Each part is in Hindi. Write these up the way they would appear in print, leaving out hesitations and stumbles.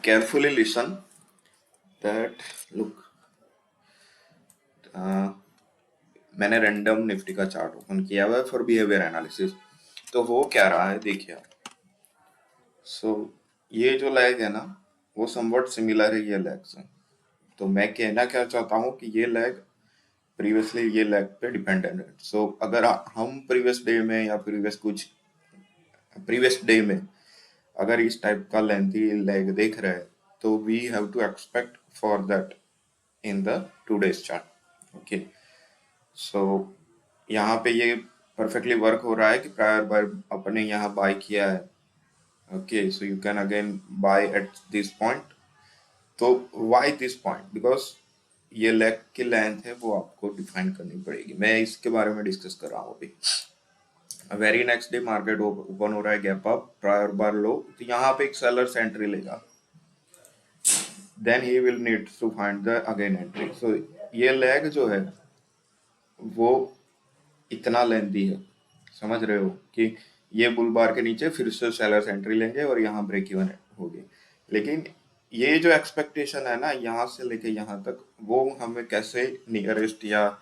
carefully listen that look मैंने रैंडम निफ्टी का चार्ट ओपन किया हुआ है फॉर बिहेवियर एनालिसिस। तो हो क्या रहा है देखिए आप। ये जो लैग है ना वो समवट सिमिलर है ये लैग से। तो मैं कहना क्या चाहता हूँ कि ये लैग प्रीवियसली ये लैग पे डिपेंडेंट है। अगर हम प्रीवियस डे में या प्रीवियस डे में अगर इस टाइप का लेंथी लैग देख रहे हैं तो we have to expect for that in the today's chart. Okay, so यहाँ पे ये परफेक्टली वर्क हो रहा है कि प्रायर बार अपने यहाँ बाय किया है। Okay, so you can again by at this point. तो वाई दिस पॉइंट? बिकॉज ये लेग की लेंथ है वो आपको डिफाइन करनी पड़ेगी। मैं इसके बारे में डिस्कस कर रहा हूँ अभी। Very next day market open हो रहा है gap up prior bar low, तो यहाँ पे एक सेलर एंट्री लेगा, then he will need to find the again entry. So ये लेग जो है वो इतना लेंथी है, समझ रहे हो कि ये बुल बार के नीचे फिर से सेलर्स एंट्री लेंगे और यहाँ ब्रेक इवन होगी। लेकिन ये जो एक्सपेक्टेशन है ना यहाँ से लेके यहाँ तक, वो हमें कैसे नियरेस्ट या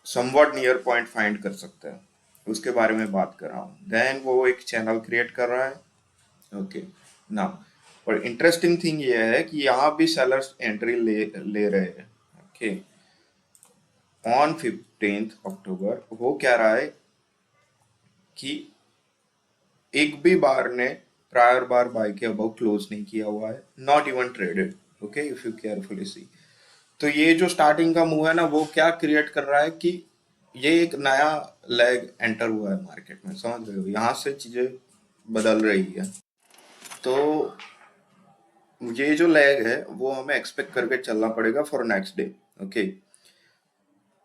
समवट नियर पॉइंट फाइंड कर सकते हैं उसके बारे में बात कर रहा हूँ। देन वो एक चैनल क्रिएट कर रहा है। ओके ना, और इंटरेस्टिंग थिंग ये है कि यहाँ भी सेलर्स एंट्री ले रहे हैं। ओके, ऑन 15 अक्टूबर हो क्या रहा है कि एक भी बार ने प्रायर बार बाय के अबाउ क्लोज नहीं किया हुआ है, not even traded. Okay, if you carefully see, तो ये जो स्टार्टिंग का मूव है ना वो क्या क्रिएट कर रहा है कि ये एक नया लेग एंटर हुआ है मार्केट में, समझ रहे हो? यहाँ से चीजें बदल रही है। तो ये जो लेग है वो हमें एक्सपेक्ट करके चलना पड़ेगा for next day. Okay,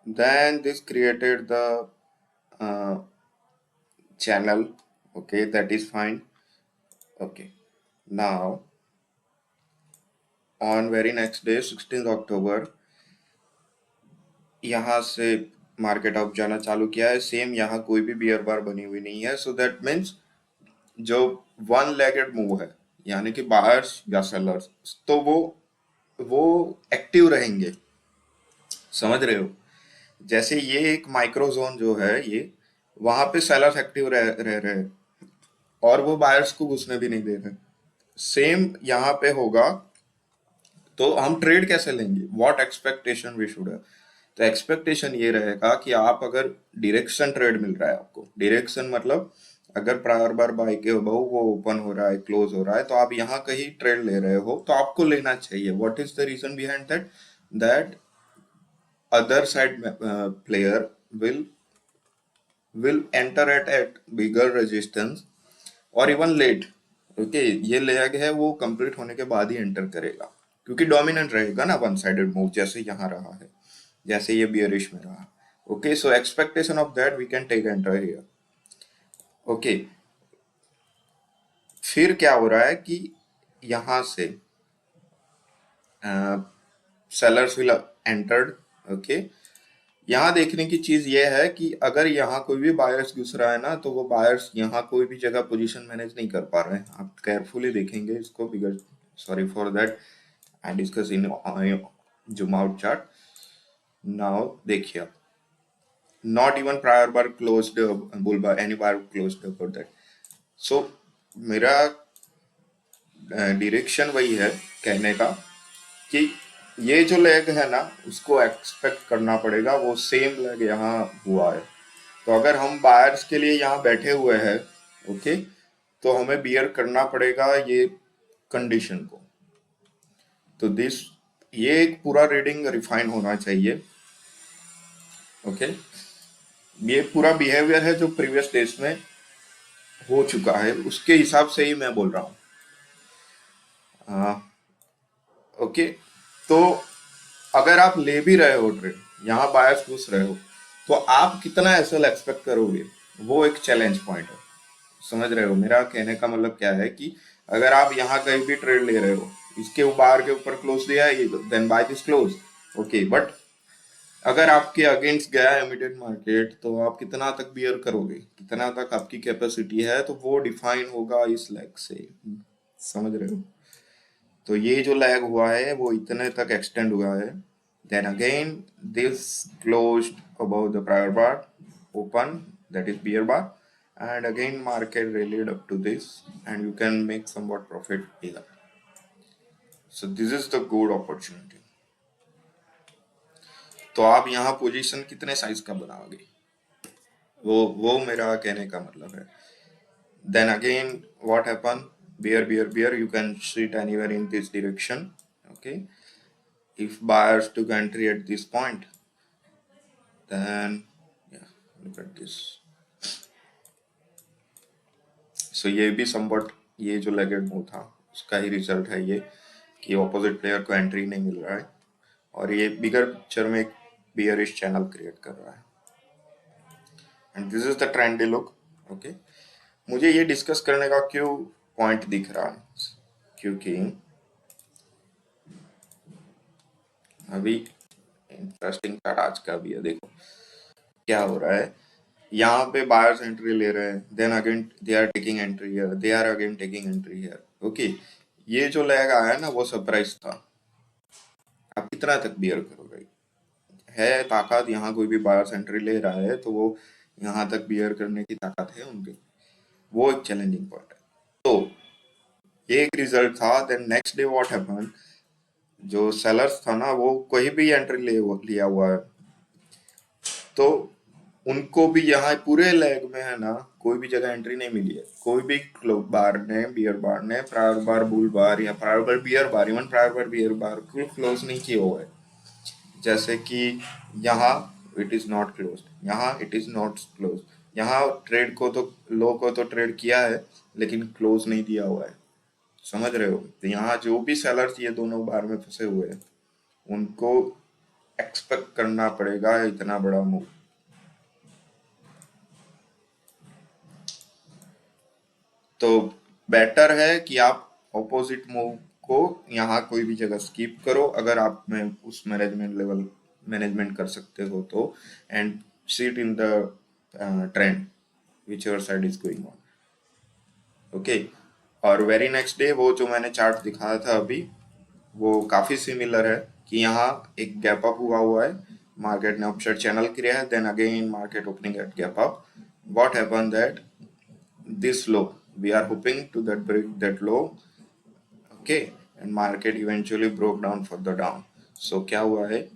then this created the channel. Okay, that is fine. Okay, now on very next day 16th October यहाँ से मार्केट अप जाना चालू किया है। सेम यहाँ कोई भी बियर बार बनी हुई नहीं है। सो दैट मीन्स जो वन लेगेड मूव है यानी कि बायर्स या सेलर्स, तो वो एक्टिव रहेंगे, समझ रहे हो? जैसे ये एक माइक्रो जोन जो है ये, वहां पे सेलर्स एक्टिव रह रहे हैं और वो बायर्स को घुसने भी नहीं दे रहे। सेम यहाँ पे होगा। तो हम ट्रेड कैसे लेंगे? व्हाट एक्सपेक्टेशन वी शुड है? तो एक्सपेक्टेशन ये रहेगा कि आप अगर डायरेक्शन ट्रेड मिल रहा है आपको, डायरेक्शन मतलब अगर प्रायर बार बाय के अबव वो ओपन हो रहा है, क्लोज हो रहा है, तो आप यहाँ कहीं ट्रेड ले रहे हो तो आपको लेना चाहिए। What is the reason behind that? That other side player will enter at bigger resistance और इवन लेट। ओके, ये लेग है वो कंप्लीट होने के बाद ही एंटर करेगा क्योंकि डोमिनेंट रहेगा ना वन साइडेड मूव, जैसे यहाँ रहा है, जैसे ये बियरिश में रहा। Okay, so expectation of that we can take enter here. Okay, फिर क्या हो रहा है कि यहाँ से सेलर्स विल एंटर्ड। ओके, यहाँ देखने की चीज ये है कि अगर यहाँ कोई भी बायर्स घुस रहा है ना तो वो बायर्स यहाँ कोई भी जगह पोजीशन मैनेज नहीं कर पा रहे हैं। आप केयरफुली देखेंगे इसको, because sorry for that I discuss in zoom out chart. Now देखिए, not even prior bar closed bull bar, any bar closed for that. So मेरा डायरेक्शन वही है कहने का कि ये जो लेग है ना उसको एक्सपेक्ट करना पड़ेगा, वो सेम लेग यहाँ हुआ है। तो अगर हम बायर्स के लिए यहाँ बैठे हुए हैं, ओके, तो हमें बियर करना पड़ेगा ये कंडीशन को। तो ये एक पूरा रीडिंग रिफाइन होना चाहिए। ओके, ये पूरा बिहेवियर है जो प्रीवियस डेज में हो चुका है, उसके हिसाब से ही मैं बोल रहा हूँ। ओके, तो अगर आप ले भी रहे हो ट्रेड, यहाँ बायर्स घुस रहे हो, तो आप कितना एसएल एक्सपेक्ट करोगे? वो एक चैलेंज पॉइंट है, समझ रहे हो? मेरा कहने का मतलब क्या है कि अगर आप यहाँ कहीं भी ट्रेड ले रहे हो, इसके बार के ऊपर क्लोज दिया है, then by this close. Okay, but अगर आपके अगेंस्ट गया है इमीडिएट मार्केट, तो आप कितना तक बियर करोगे, कितना तक आपकी कैपेसिटी है, तो वो डिफाइन होगा इस लेग से, समझ रहे हो? तो ये जो लैग हुआ है वो इतने तक एक्सटेंड हुआ है. Then again, this closed above the prior bar, open, that is bear bar, and again market rallied up to this, and you can make somewhat profit here. So this is the good opportunity. तो आप यहाँ पोजीशन कितने साइज का बनाओगे, वो मेरा कहने का मतलब है. Then again, what happen? Bear, bear, bear. You can sit anywhere in this direction. Okay. If buyers took entry at this point, then yeah, look at this. So ये भी somewhat, ये जो लेगेड मूव था उसका ही रिजल्ट है ये, कि ऑपोजिट प्लेयर को एंट्री नहीं मिल रहा है और ये बिगर पिक्चर में एक बियरिश चैनल क्रिएट कर रहा है. And this is the trendy look. Okay, मुझे ये डिस्कस करने का क्यों पॉइंट दिख रहा है, क्योंकि अभी इंटरेस्टिंग चार्ट आज का भी है. देखो क्या हो रहा है, यहाँ पे बायर्स एंट्री ले रहे हैं, then again they are taking entry here, they are again taking entry here. Okay, ये जो लैग आया ना वो सरप्राइज था. आप कितना तक बियर करोगे, है ताकत, यहाँ कोई भी बायर्स एंट्री ले रहा है तो वो यहाँ तक बियर करने की ताकत है उनकी, वो एक चैलेंजिंग पॉइंट है. तो ये एक रिजल्ट था. Then next day what happen, जो सेलर्स था ना वो कोई भी एंट्री लिया हुआ है तो उनको भी यहाँ पूरे लेग में है ना कोई भी जगह एंट्री नहीं मिली है. कोई भी बार ने, बियर बार ने, प्रायर बार बुल बार या प्रायर बार बियर बार, इवन प्रायर बार बियर बार को क्लोज नहीं किए हुए. जैसे कि यहाँ इट इज नॉट क्लोज, यहाँ इट इज नॉट क्लोज, यहाँ ट्रेड को तो लो को तो ट्रेड किया है लेकिन क्लोज नहीं दिया हुआ है. समझ रहे हो? तो यहाँ जो भी सेलर्स ये दोनों बार में फंसे हुए हैं उनको एक्सपेक्ट करना पड़ेगा इतना बड़ा मूव. तो बेटर है कि आप ऑपोजिट मूव को यहाँ कोई भी जगह स्किप करो अगर आप में उस मैनेजमेंट कर सकते हो तो, and sit in the trend which your side is going on. Okay, और वेरी नेक्स्ट डे वो जो मैंने चार्ट दिखाया था अभी वो काफी सिमिलर है कि यहाँ एक गैप अप हुआ है, मार्केट ने अपसाइड चैनल किया है, then again market opening at gap up. What happen that this low, we are hoping to that break that low. Okay, and market eventually broke down further down. So क्या हुआ है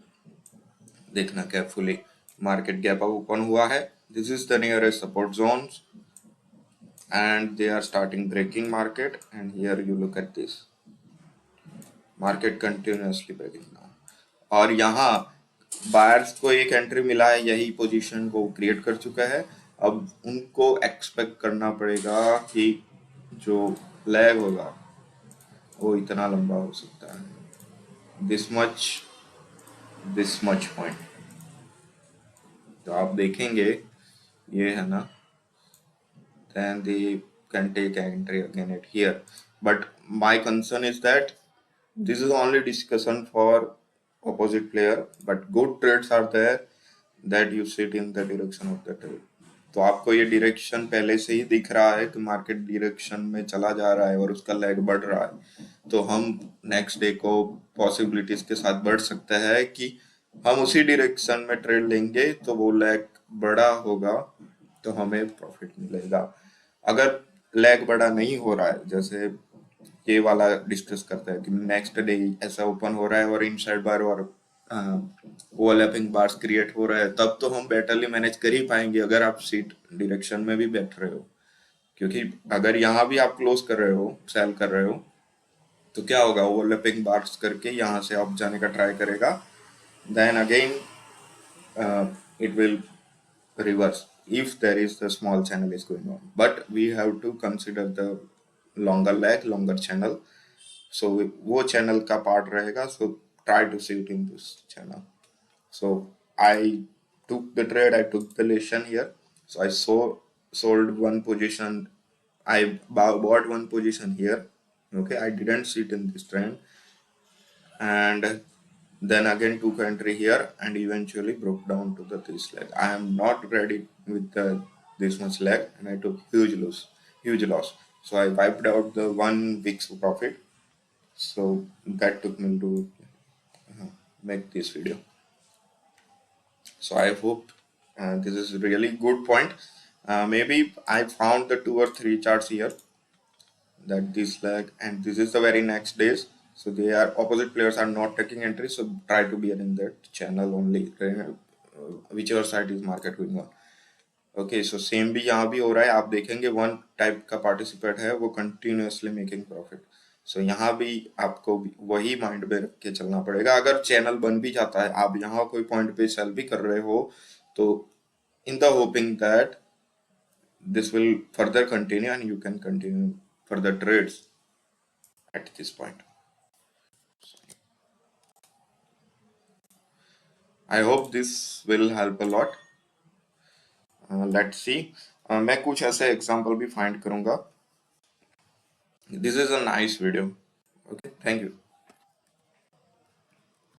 देखना carefully. Market gap up open हुआ है, this is the nearest support zones and they are starting breaking market, and here you look at this, market continuously breaking down. और यहाँ बायर्स को एक एंट्री मिला है, यही पोजीशन को क्रिएट कर चुका है. अब उनको एक्सपेक्ट करना पड़ेगा कि जो लैग होगा वो इतना लंबा हो सकता है, दिस मच पॉइंट. तो आप देखेंगे ये है ना, then they can take entry again at here. But my concern is that this is only discussion for opposite player, but good trades are there that you sit in the direction of the trade. तो आपको ये डायरेक्शन पहले से ही दिख रहा है कि मार्केट डायरेक्शन में चला जा रहा है और उसका लैग बढ़ रहा है, तो हम नेक्स्ट डे को पॉसिबिलिटीज के साथ बढ़ सकता है कि हम उसी डायरेक्शन में ट्रेड लेंगे तो वो लैग बड़ा होगा तो हमें प्रॉफिट मिलेगा. अगर लैग बड़ा नहीं हो रहा है, जैसे ये वाला डिस्कस करता है कि नेक्स्ट डे ऐसा ओपन हो रहा है और इनसाइड बार और ओवरलैपिंग बार्स क्रिएट हो रहा है, तब तो हम बेटरली मैनेज कर ही पाएंगे अगर आप सीट डायरेक्शन में भी बैठ रहे हो. क्योंकि अगर यहाँ भी आप क्लोज कर रहे हो, सेल कर रहे हो, तो क्या होगा, ओवरलैपिंग बार्स करके यहाँ से आप जाने का ट्राई करेगा, then again it will reverse if there is the small channel is going on. But we have to consider the longer leg, longer channel. So वो channel का part रहेगा. So try to sit in this channel. So I took the trade. I took the lesson here. So I sold one position. I bought one position here. Okay, I didn't sit in this trend, and then again took entry here and eventually broke down to the this leg. I am not ready with this much leg and I took huge loss. So I wiped out the 1 week's profit. So that took me to make this video. So I hope this is a really good point. Maybe I found the 2 or 3 charts here that this leg and this is the very next days. So they are opposite players are not taking entry. So try to be in that channel only, whichever side is market going on. Okay so same भी यहाँ भी हो रहा है. आप देखेंगे वन टाइप का पार्टिसिपेट है वो कंटिन्यूअसली मेकिंग प्रॉफिट. सो यहाँ भी आपको वही माइंड में रख के चलना पड़ेगा. अगर चैनल बन भी जाता है, आप यहाँ कोई पॉइंट पे सेल भी कर रहे हो, तो in the hoping that this will further continue and you can continue further trades at this point. I hope this will help a lot. Let's see. मैं कुछ ऐसे एग्जांपल भी फाइंड करूंगा. This is a nice video. Okay, thank you.